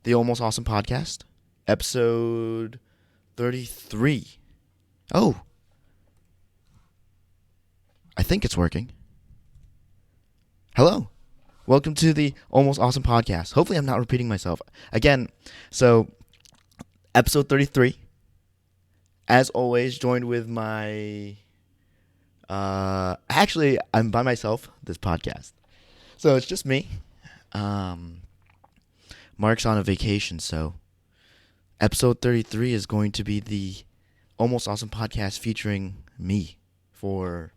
the Almost Awesome Podcast, episode 33. Oh, I think it's working. Hello. Welcome to the Almost Awesome Podcast. Hopefully I'm not repeating myself. Again, so episode 33. As always, joined with my... actually, I'm by myself, this podcast. So it's just me. Mark's on a vacation, so episode 33 is going to be the Almost Awesome Podcast featuring me for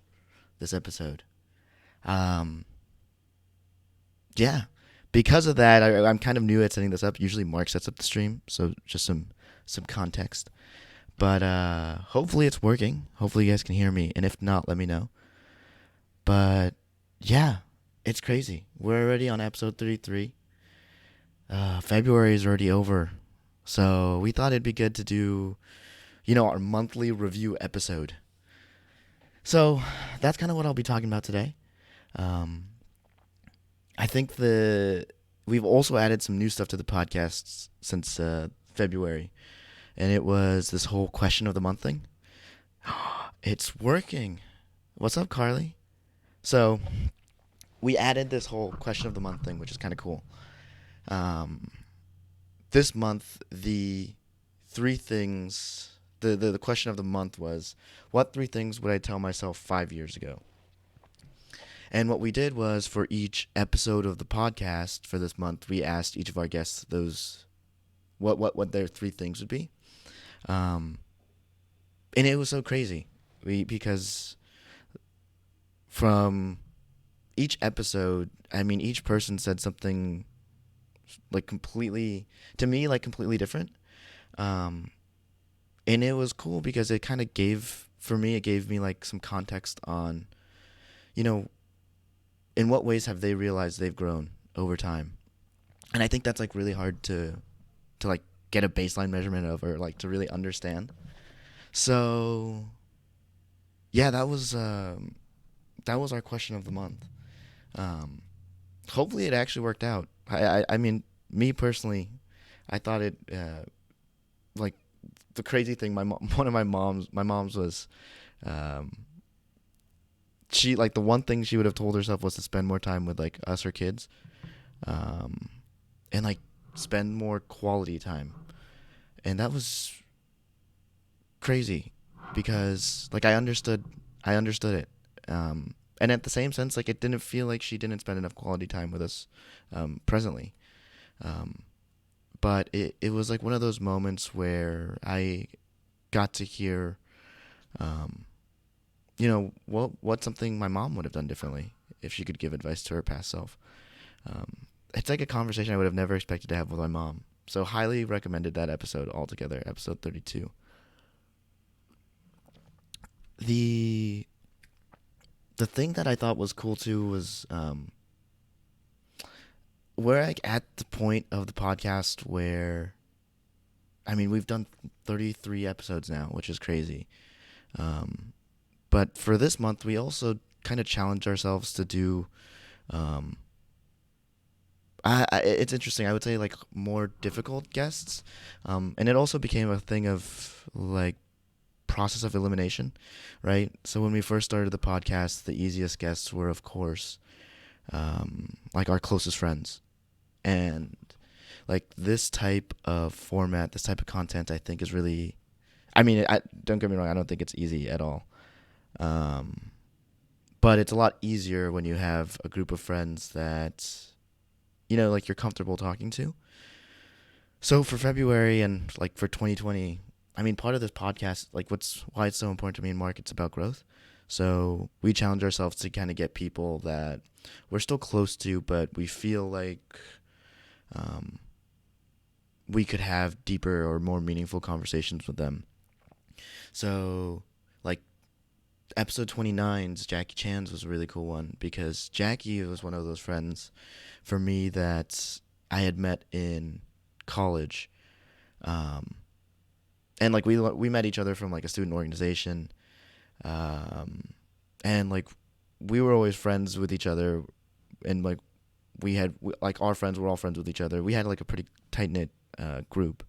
this episode. Yeah. Because of that, I'm kind of new at setting this up. Usually Mark sets up the stream, so just some context. But hopefully it's working. Hopefully you guys can hear me, and if not, let me know. But yeah, it's crazy. We're already on episode 33. February is already over, so we thought it'd be good to do, our monthly review episode. So that's kind of what I'll be talking about today. I think we've also added some new stuff to the podcast since February, and it was this whole question of the month thing. It's working. What's up, Carly? So we added this whole question of the month thing, which is kind of cool. This month, the three things, the question of the month was, what three things would I tell myself 5 years ago? And what we did was, for each episode of the podcast for this month, we asked each of our guests those, what their three things would be. And it was so crazy, because from each episode, each person said something completely different. And it was cool because it kind of gave me some context on, in what ways have they realized they've grown over time. And I think that's really hard to get a baseline measurement of, or to really understand. So yeah, that was our question of the month. Hopefully it actually worked out. I mean, me personally, I thought it, the crazy thing, one of my mom's was, she, the one thing she would have told herself was to spend more time with us, her kids, and spend more quality time. And that was crazy because I understood it. And at the same sense, it didn't feel like she didn't spend enough quality time with us presently. But it was one of those moments where I got to hear, what's something my mom would have done differently if she could give advice to her past self. It's a conversation I would have never expected to have with my mom. So highly recommended that episode altogether, episode 32. The thing that I thought was cool too was, we're at the point of the podcast where, we've done 33 episodes now, which is crazy. But for this month, we also kind of challenged ourselves to do, it's interesting, I would say more difficult guests. And it also became a thing of process of elimination, right? So when we first started the podcast, the easiest guests were, of course, our closest friends. And this type of format, this type of content, I think is really, don't get me wrong, I don't think it's easy at all. But it's a lot easier when you have a group of friends that, you're comfortable talking to. So for February and for 2020, part of this podcast, why it's so important to me and Mark, it's about growth. So we challenge ourselves to kind of get people that we're still close to, but we feel we could have deeper or more meaningful conversations with them. So episode 29's Jackie Chan's was a really cool one, because Jackie was one of those friends for me that I had met in college. And we met each other from a student organization. And we were always friends with each other, and like our friends were all friends with each other. We had like a pretty tight knit group.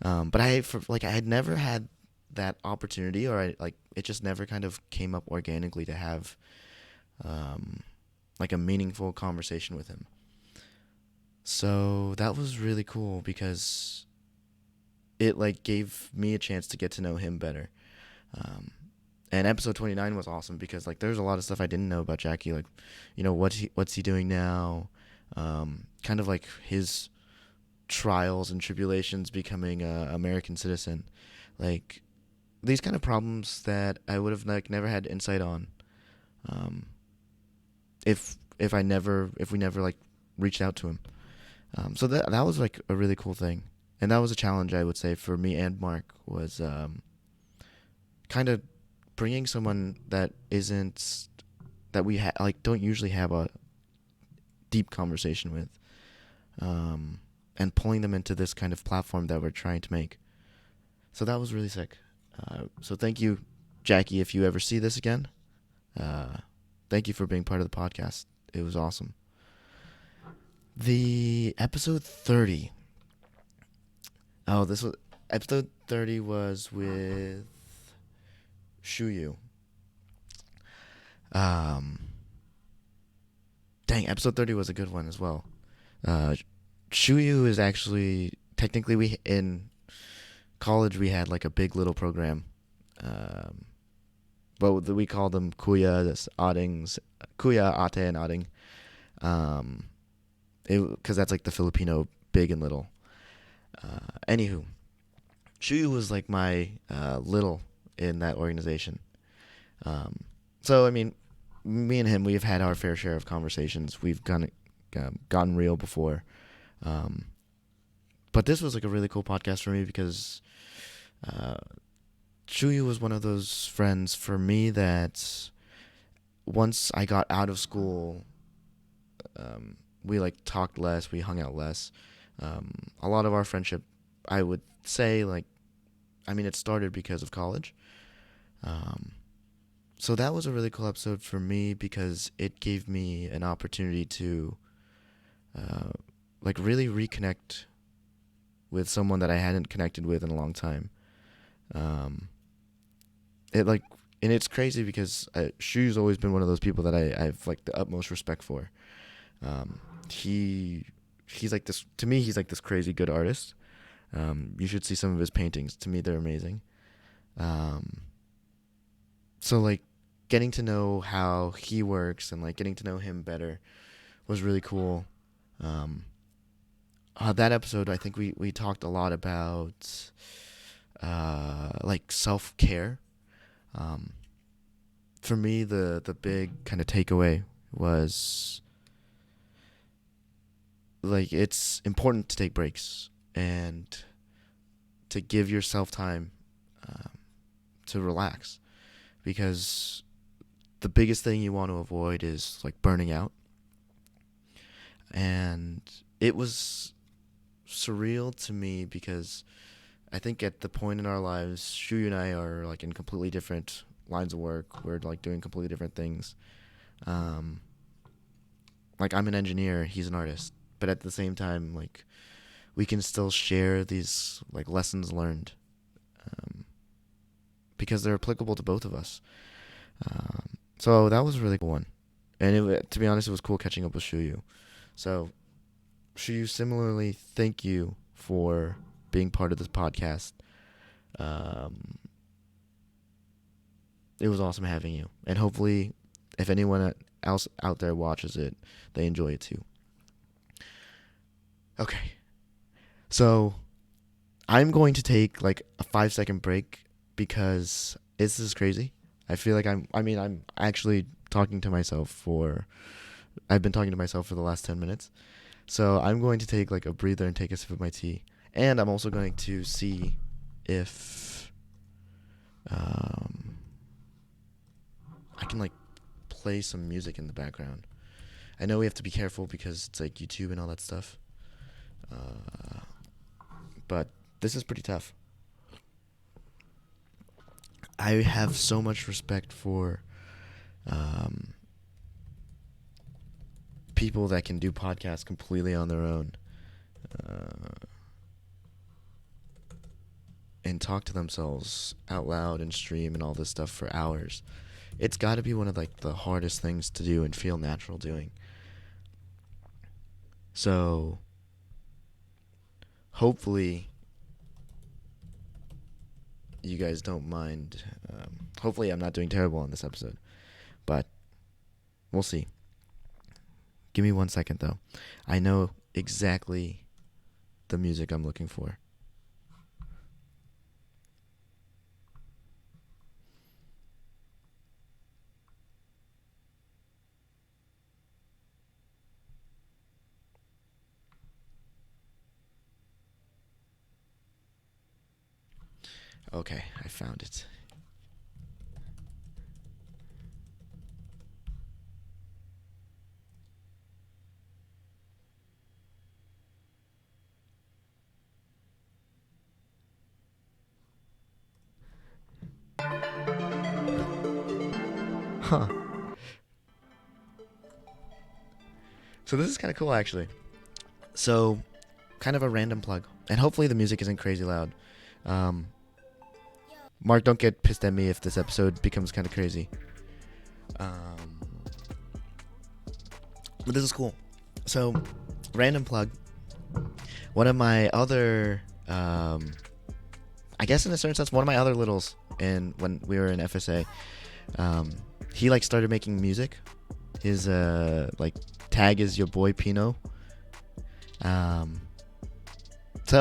But I had never had that opportunity, or it just never kind of came up organically to have like a meaningful conversation with him. So that was really cool because it like gave me a chance to get to know him better. Um, and episode 29 was awesome because like there's a lot of stuff I didn't know about Jackie, like what's he doing now, kind of like his trials and tribulations becoming a American citizen, like these kind of problems that I would have like never had insight on, um, if we never like reached out to him. So that was like a really cool thing, and that was a challenge I would say for me and Mark was kind of bringing someone that isn't that we like don't usually have a deep conversation with, and pulling them into this kind of platform that we're trying to make. So that was really sick. So thank you, Jackie, if you ever see this again. Thank you for being part of the podcast. It was awesome. The episode 30. Oh, this was episode 30 was with Shuyu. Dang, episode 30 was a good one as well. Shuyu is actually technically we in college we had like a big little program. But we call them Kuya, Adings, Kuya, Ate, and Ading. Because that's like the Filipino big and little. Anywho, Shuyu was like my little in that organization. So I mean, me and him, we've had our fair share of conversations. We've gotten real before. But this was like a really cool podcast for me because Shuyu was one of those friends for me that once I got out of school, we like talked less, we hung out less. A lot of our friendship, I would say, like, I mean, it started because of college. So that was a really cool episode for me because it gave me an opportunity to, like, really reconnect with someone that I hadn't connected with in a long time. It like, and it's crazy because Shu's always been one of those people that I've like the utmost respect for. He's like this to me. He's like this crazy good artist. You should see some of his paintings. To me, they're amazing. So like getting to know how he works and like getting to know him better was really cool. That episode, I think we talked a lot about like self-care. For me, the big kind of takeaway was like it's important to take breaks and to give yourself time to relax, because the biggest thing you want to avoid is like burning out. And it was surreal to me because I think at the point in our lives, Shuyu and I are like in completely different lines of work. We're like doing completely different things. Like I'm an engineer, he's an artist, but at the same time, like we can still share these like lessons learned, because they're applicable to both of us. So that was a really cool one, and to be honest, it was cool catching up with Shuyu. So Shuyu, similarly, thank you for being part of this podcast. It was awesome having you, and hopefully, if anyone else out there watches it, they enjoy it too. Okay, so I'm going to take like a 5 second break because this is crazy. I feel like I'm actually talking to myself I've been talking to myself for the last 10 minutes. So I'm going to take like a breather and take a sip of my tea. And I'm also going to see if I can like play some music in the background. I know we have to be careful because it's like YouTube and all that stuff. But this is pretty tough. I have so much respect for people that can do podcasts completely on their own, and talk to themselves out loud and stream and all this stuff for hours. It's got to be one of like the hardest things to do and feel natural doing. So hopefully you guys don't mind. Hopefully I'm not doing terrible on this episode, but we'll see. Give me 1 second though. I know exactly the music I'm looking for. Okay, I found it. Huh. So this is kind of cool, actually. So, kind of a random plug. And hopefully the music isn't crazy loud. Mark, don't get pissed at me if this episode becomes kind of crazy. But this is cool. So, random plug. One of my other, I guess in a certain sense, one of my other littles when we were in FSA, he like started making music. His like tag is your boy Pino. So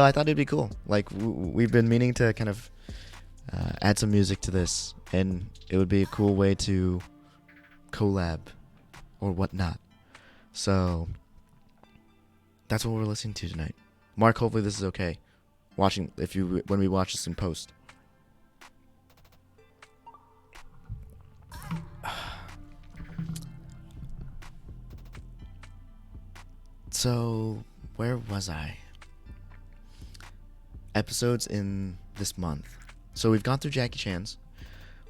I thought it'd be cool. Like we've been meaning to kind of add some music to this, and it would be a cool way to collab or whatnot. So that's what we're listening to tonight. Mark, hopefully this is okay. When we watch this in post. So where was I? Episodes in this month. So we've gone through Jackie Chan's.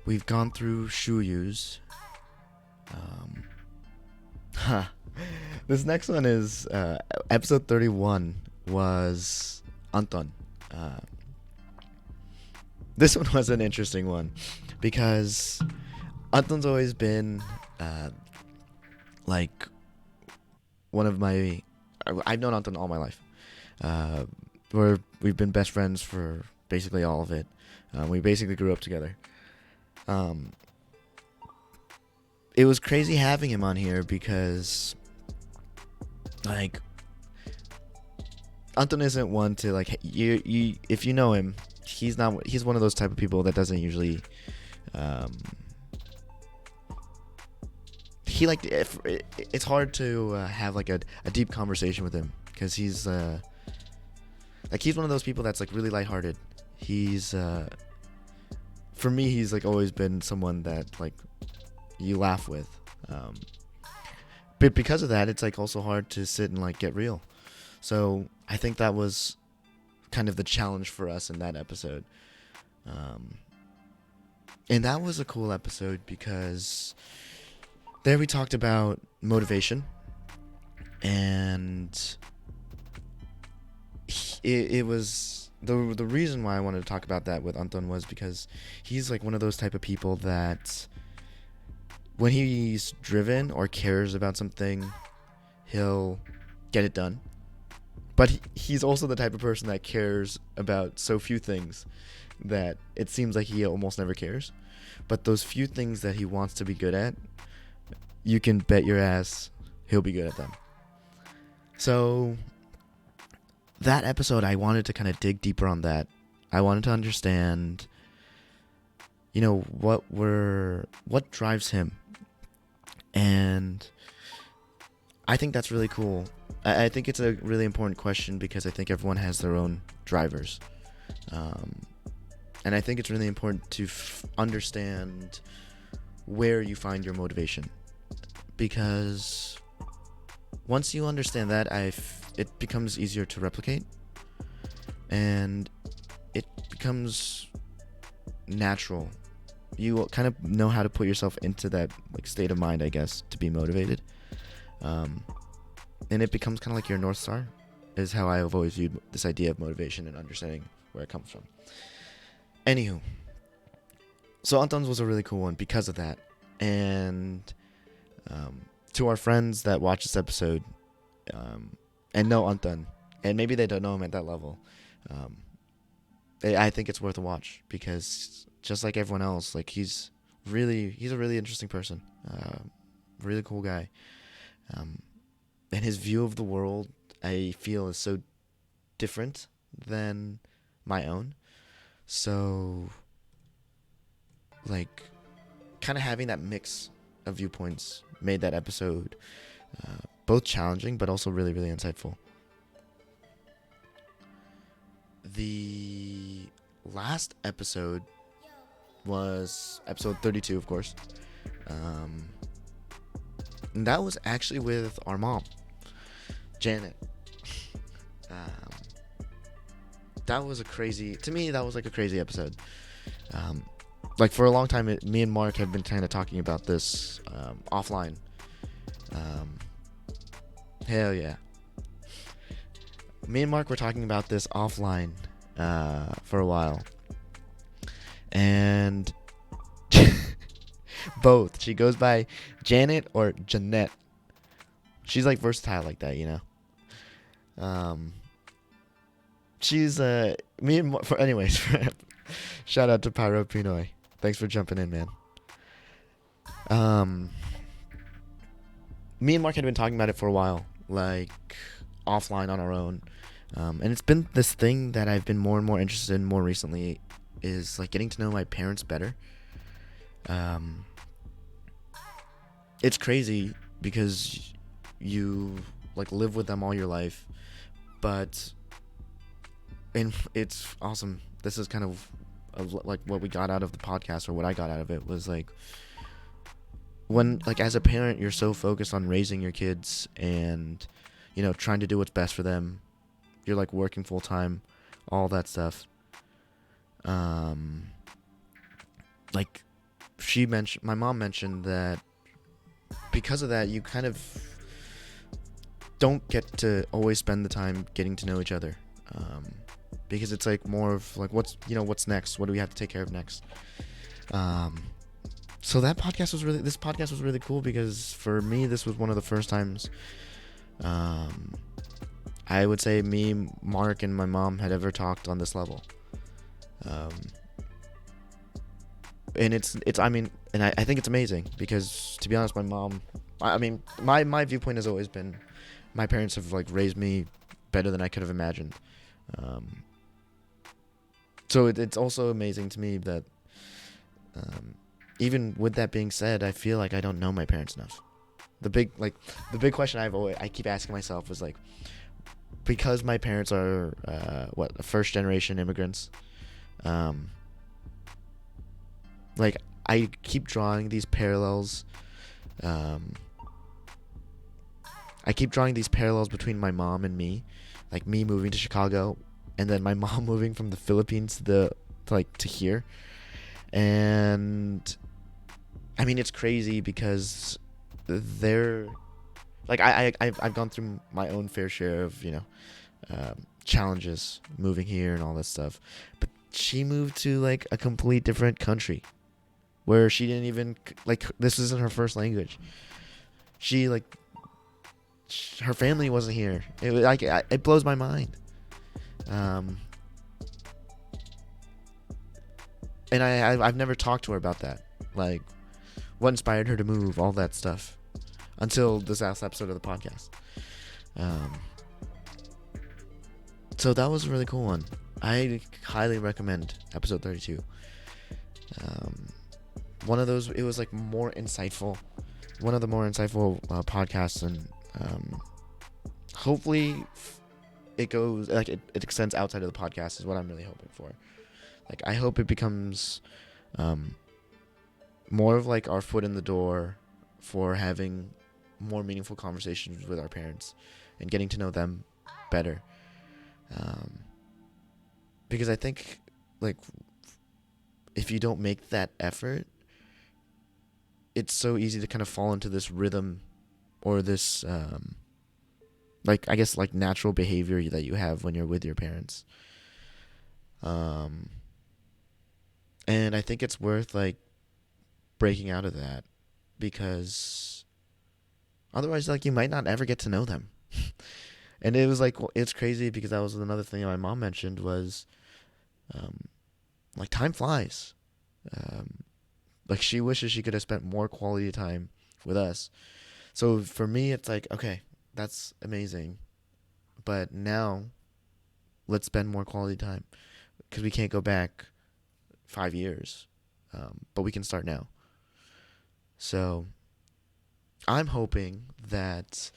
We've gone through Shuyu's. This next one is episode 31 was Anton. This one was an interesting one because Anton's always been like one of my. I've known Anton all my life. We've been best friends for basically all of it. We basically grew up together. It was crazy having him on here because, like, Anton isn't one to like you. If you know him, he's one of those type of people that doesn't usually. It's hard to have like a deep conversation with him because he's one of those people that's like really lighthearted. He's for me, he's like always been someone that like you laugh with. But because of that, it's like also hard to sit and like get real. So I think that was kind of the challenge for us in that episode. And that was a cool episode because there we talked about motivation, and it was the reason why I wanted to talk about that with Anton was because he's like one of those type of people that when he's driven or cares about something, he'll get it done. But he's also the type of person that cares about so few things that it seems like he almost never cares. But those few things that he wants to be good at, you can bet your ass he'll be good at them. So that episode, I wanted to kind of dig deeper on that. I wanted to understand, what drives him. And I think that's really cool. I think it's a really important question because I think everyone has their own drivers. And I think it's really important to understand where you find your motivation. Because once you understand that, it becomes easier to replicate. And it becomes natural. You kind of know how to put yourself into that like state of mind, I guess, to be motivated. and it becomes kind of like your North Star, is how I've always viewed this idea of motivation and understanding where it comes from. Anywho, so Anton's was a really cool one because of that. And to our friends that watch this episode and know Anton, and maybe they don't know him at that level, I think it's worth a watch, because just like everyone else, like he's a really interesting person, really cool guy, and his view of the world, I feel, is so different than my own. So, like, kind of having that mix of viewpoints made that episode both challenging but also really, really insightful. The last episode was episode 32, of course. And that was actually with our mom, Janet. That was to me, that was like a crazy episode. Like, for a long time, me and Mark have been kind of talking about this offline. Hell yeah. Me and Mark were talking about this offline for a while. And both. She goes by Janet or Jeanette. She's like versatile like that, you know. She's me and Mark, anyways. Shout out to Pyro Pinoy. Thanks for jumping in, man. Me and Mark had been talking about it for a while, like offline on our own. And it's been this thing that I've been more and more interested in more recently, is like getting to know my parents better. It's crazy because you like live with them all your life, and it's awesome. This is kind of like what we got out of the podcast, or what I got out of it, was like, when, like, as a parent, you're so focused on raising your kids and, you know, trying to do what's best for them. You're like working full time, all that stuff. Like, my mom mentioned that because of that, you kind of don't get to always spend the time getting to know each other. Because it's like more of like, what's next? What do we have to take care of next? So this podcast was really cool, because for me, this was one of the first times, I would say, me, Mark, and my mom had ever talked on this level. And I think it's amazing, because, to be honest, my mom, my viewpoint has always been, my parents have like raised me better than I could have imagined. So it's also amazing to me that, even with that being said, I feel like I don't know my parents enough. The big question I keep asking myself is, like, because my parents are first generation immigrants, like, I keep drawing these parallels. I keep drawing these parallels between my mom and me, like me moving to Chicago, and then my mom moving from the Philippines to here. And I mean, it's crazy because they're like, I've gone through my own fair share of, challenges moving here and all that stuff, but she moved to like a complete different country where she didn't even, like, this isn't her first language. She, like, her family wasn't here. It blows my mind. And I've never talked to her about that, like, what inspired her to move, all that stuff, until this last episode of the podcast. So that was a really cool one. I highly recommend episode 32. One of those, it was like more insightful, one of the more insightful podcasts, and hopefully it goes, like, it extends outside of the podcast, is what I'm really hoping for. Like, I hope it becomes more of like our foot in the door for having more meaningful conversations with our parents and getting to know them better. Because I think, like, if you don't make that effort, it's so easy to kind of fall into this rhythm, or this like I guess like natural behavior that you have when you're with your parents. Um, and I think it's worth like breaking out of that because otherwise, like you might not ever get to know them. And it was like it's crazy because that was another thing my mom mentioned was um, like time flies. Um, like she wishes she could have spent more quality time with us. So for me, it's like okay, that's amazing, but now let's spend more quality time because we can't go back 5 years, but we can start now. So I'm hoping that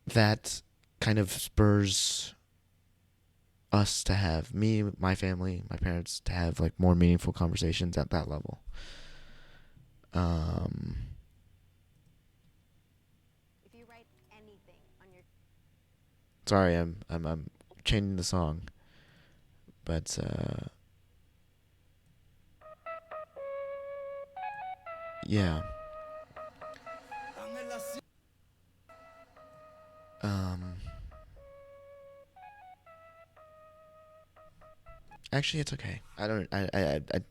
that kind of spurs us to have me, my family, my parents to have like more meaningful conversations at that level. Um, sorry, I'm changing the song, but yeah. Um, actually, it's okay. I don't. I